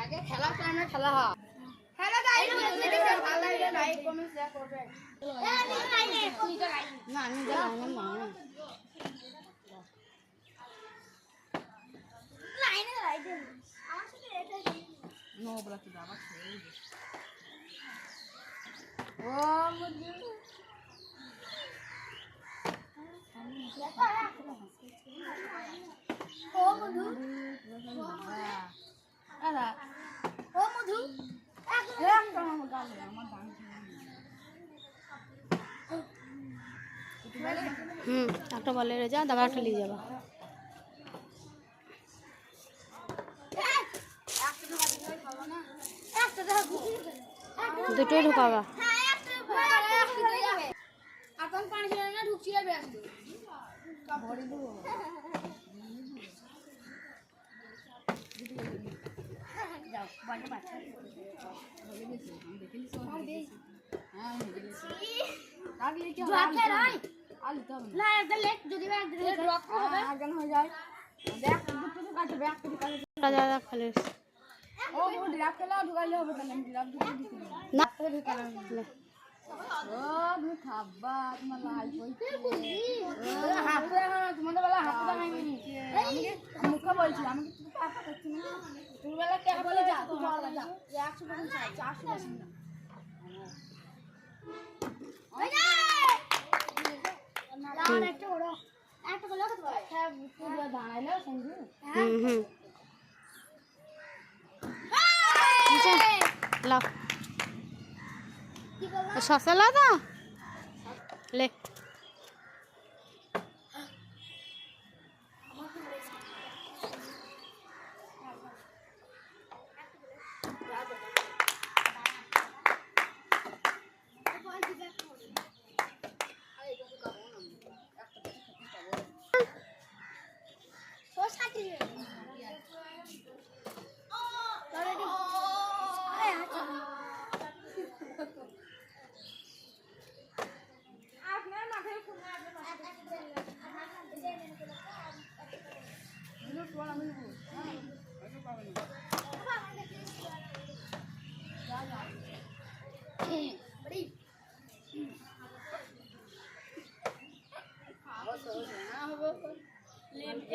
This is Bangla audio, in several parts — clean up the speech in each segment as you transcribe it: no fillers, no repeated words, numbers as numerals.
আগে খেলা টাইমে খেলা হয়। হ্যালো গাইস, যদি ভালো লাগে লাইক কমেন্ট শেয়ার করবেন। না নিজে লাইনে না লাইনে লাইনে আমার সাথে এটা নো বলা কি বাবা ছেড়ে ও মুজি ও মধু আলা ও মধু একটা আমার গাল আমার দান একটা বলে রে যা দাবা একটা নিয়ে যাবা দুটোই ঢুকাবা এখন পানি ছিল না ঢুকছি যাবে আসলে ভরে দেবো যাও বাড়ি বাচ্চা বলে গেছি আমি দেখে নিছি হ্যাঁ আমি দেখেছি লাগলে কি হবে আলু তো না একটা লেট যদি একটা ড্রপ হবে আগান হয়ে যায় দেখ দুটো তো কাটবে ব্যাক করে কাটবে দাদা খালি ও ও ড্রাফ খেলা ঢুকাইলে হবে তাহলে আমি ড্রাফ ঢুকিয়ে দিছি না ঢুকালাম ও তুমি খাবা তোমার লাল কইছে হাতে না তোমাদের বেলা হাতে দাঁড়াইনি আমি মুখে বলছি আমি তুমি পাপা করছি না তুমি বেলা কে বলে যা তুই বল যা 100% চাই 400% না ওই না লাল একটা ওড়ো একটা বলে কত বলে হ্যাঁ পুরো দাঁড়াইলো সঙ্গে লাও শসা লাও তো লে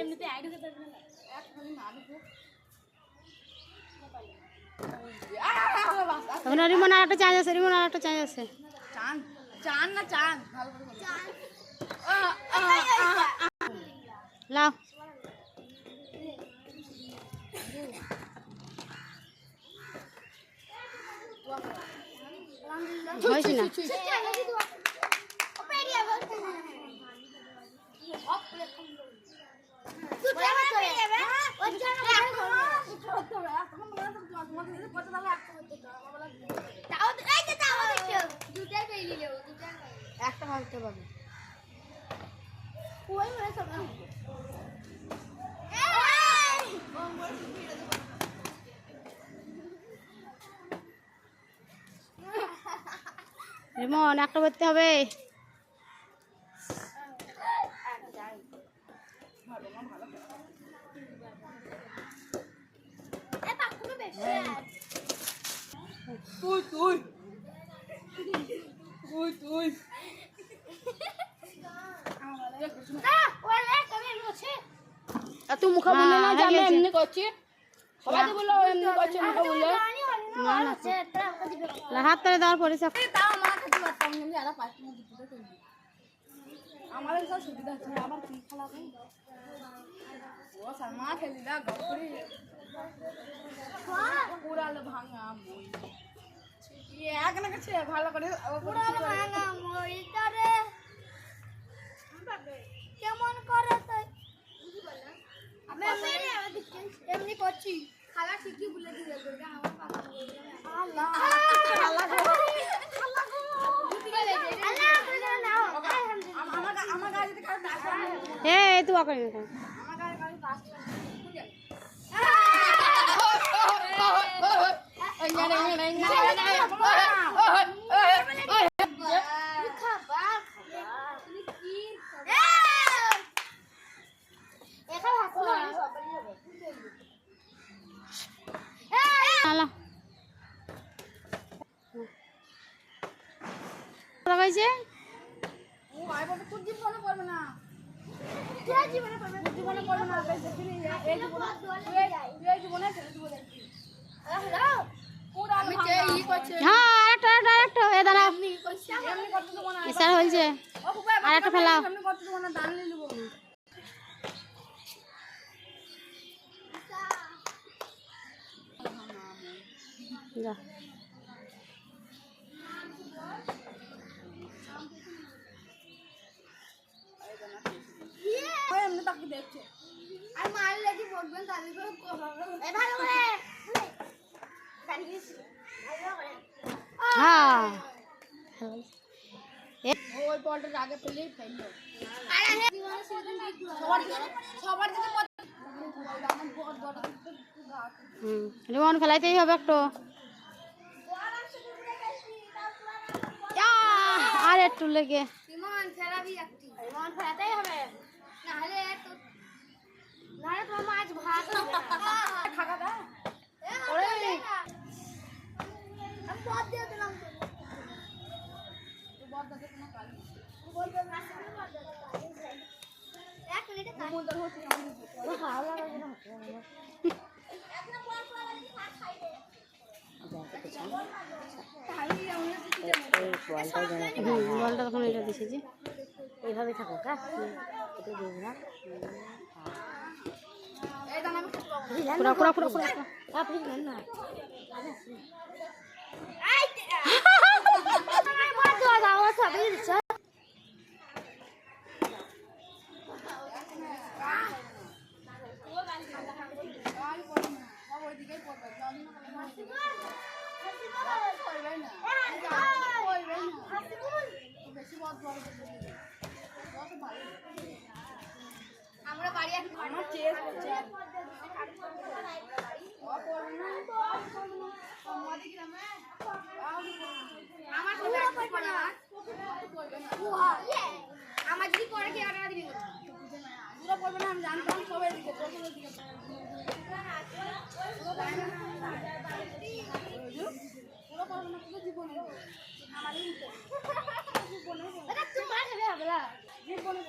এমনিতে আইডি করতে পারবে না একখানি মারু এখন রিমন আর একটা চান্স আছে রিমন আর একটা চান্স আছে চান চান না চান ভালো করে চান লাও হয়েছে না একটা ভাবতে পারবে রিমন একটা করতে হবে তুই তুই তুই তুই তুই মুখে বললে না যে আমি এমনি করছি সবাই তো বললো এমনি করছে মুখে বললে না না হাত তালে দেওয়ার পরে তাও আমার খেতে পারতাম আমি আরো 5 মিনিট দিতে করবি আমাদের সব সুবিধা হচ্ছে আবার কি খেলা হবে ও শর্মা খেলি না গপড়ি পুরা লো ভাঙা মই ये এক না কাছে ভালো করে পুরা ভাঙা মই তারে কেমন করে তাই বুঝি বল না আমি এমনি করছি খালা ঠিকই বলে দিলে দুর্গা আমার পাপা বলে আল্লাহ আল্লাহ আল্লাহ আমার গাড়ি থেকে এই তুই আকাই না আমার গাড়ি পাস লাগাইছে ও আই বলে তোর জীবনে পড়বে না, তোর জীবনে পড়বে, তোর জীবনে পড়বে না, দেখিনি এই জীবনে এই জীবনে ছেড়ে দিব দেখি। হ্যালো পুরা আমি যে ই করছে, হ্যাঁ আরেকটা এ দাঁড়া এমনি করছে, এমনি করতে দেব না। স্যার হইছে ও বাবা আরেকটা ফেলাও। এমনি করতে দেব না, দান নিয়ে নেব। যা ওই এমনি তাকে দেখছে আর মারলে কি বলবেন তাহলে তো এ ভালো করে হ্যাঁ ওই বলটা আগে ফেলেই ফেললো। সবার দিকে রিমন ফেলাইতেই হবে একটু, আর একটু লেগে রিমন ফেলাবি একটু, রিমন ফেলাতেই হবে, নাহলে তো নাহলে তোমার মাছ ভাত খাকা দা ওরে আমি বদ দিয়ে দিলাম তো বদ দাতে কোনো কাজ নেই, তুই বলবে না আমি বদ দাতে এক মিনিটে কাজ বল হচ্ছে আমি ভালো লাগে না একটা বল পড়ালি ভাত খাইবে বলটা তখন এটা দিছে যে এইভাবে থাকো কা এটা দেব না এই দানা আমি পুরা পুরা পুরা পুরা আপনি জানেন না এই আমি বদ দাও দাও সবই দিছ আমরা বাড়ি এখন আমার চেস করছে আমার আমার যদি পরে কি অর্ডার দিবি পুরো পড়বে না, আমি জানতাম সবাই দিকে পুরো পড়বে না, পুরো জীবনে আমারই জীবনে তোমার হবে হবে না জীবনে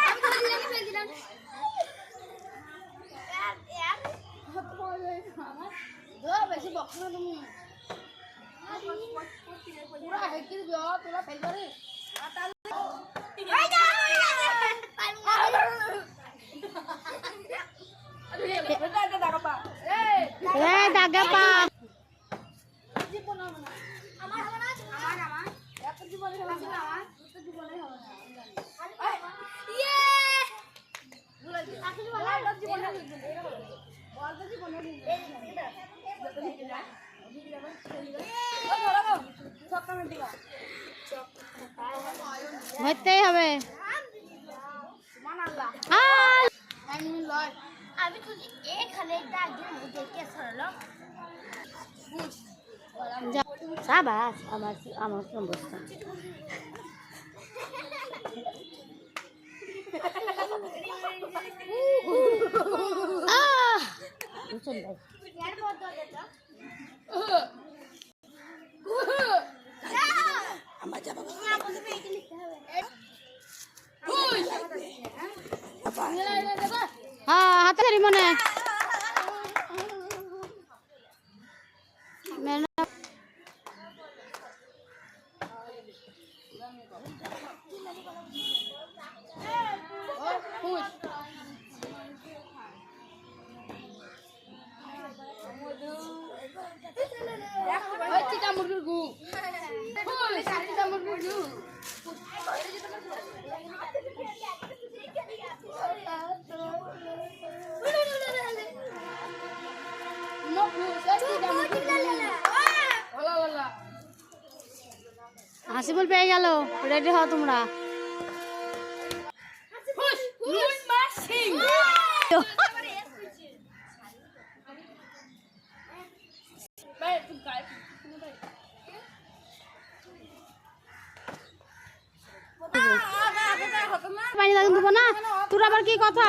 আমি তো দিলাম ফেল দিলাম यार दो बेसी बक्स ना तुम पूरा हेकिर दियो तोला फेल करे आता ओय जा अरे बेटा दागा पा এ দাগা পা জীবন হবে না আমার হবে না আমার এত জীবনে হবে না আমার তো জীবনে হবে না আমি জানি ইয়ে বল জীবনে বলতে জীবনে ধরতেই হবে আর আর আমি তো এখানে একদম দেখে সরলো সাবাস আমার আমার অবস্থা বুঝছেন ভাই यार बहुत दर्द देता আমার যাবা यहाँ पर भी एक लिखा है হ্যাঁ হাতে রিমনে মেনা চিটা মুরগির গু চিটা মুরগির গু হাসিবুল পেয়ে গেল, রেডি হও তোমরা। পানি দাও দেবো না, তোর আবার কি কথা?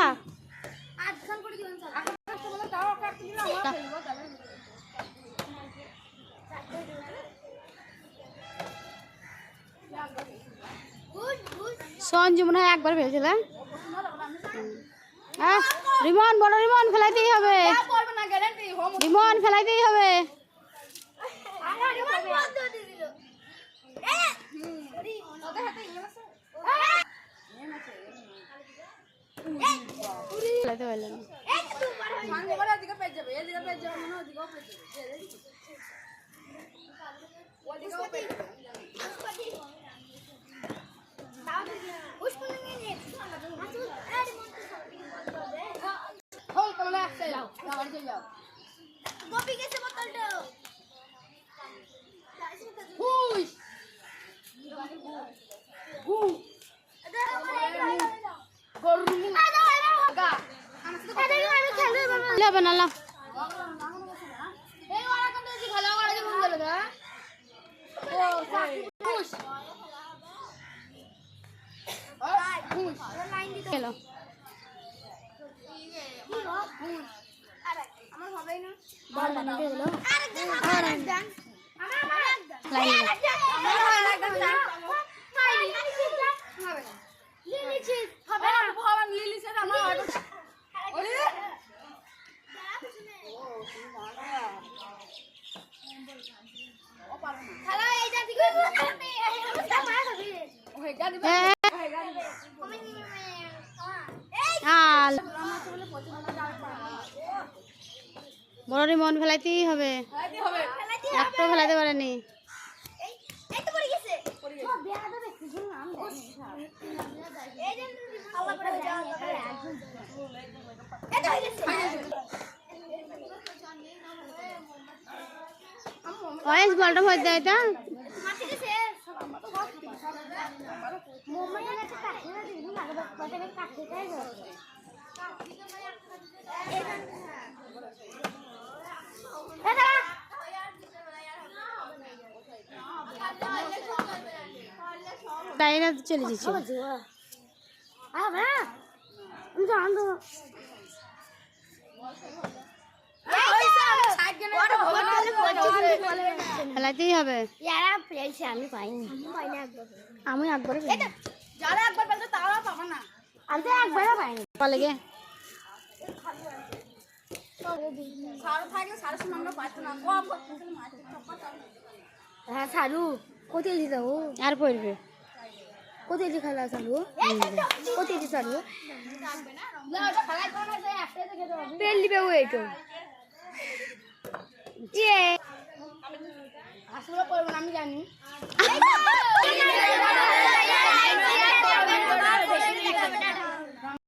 সঞ্জু মনে হয় একবার ফেলছিল। হ্যাঁ রিমন, বড় রিমন ফেলাইতেই হবে, রিমন ফেলাইতেই হবে। ফেলাইতে পারল না। হবে না লা। গেল বড় রিমন ফেলাইতেই হবে, একটাও ফেলাইতে পারেনি। অরেঞ্জ বলটা ভর দেয় তা তাই না চলে যাচ্ছে। ফেলাইতেই হবে। আমি পাইনি, আমি একবার যারা একবার পেলতো তারা পাবো না। আমি তো একবারও পাইনি। পালে গে হ্যাঁ সারু কোথায় দিতে ও আর পড়বে কোথায় দি খেলা সারু কোথায় দি সারু পেল দিবে ও এইটো আসলে করবো না আমি জানি।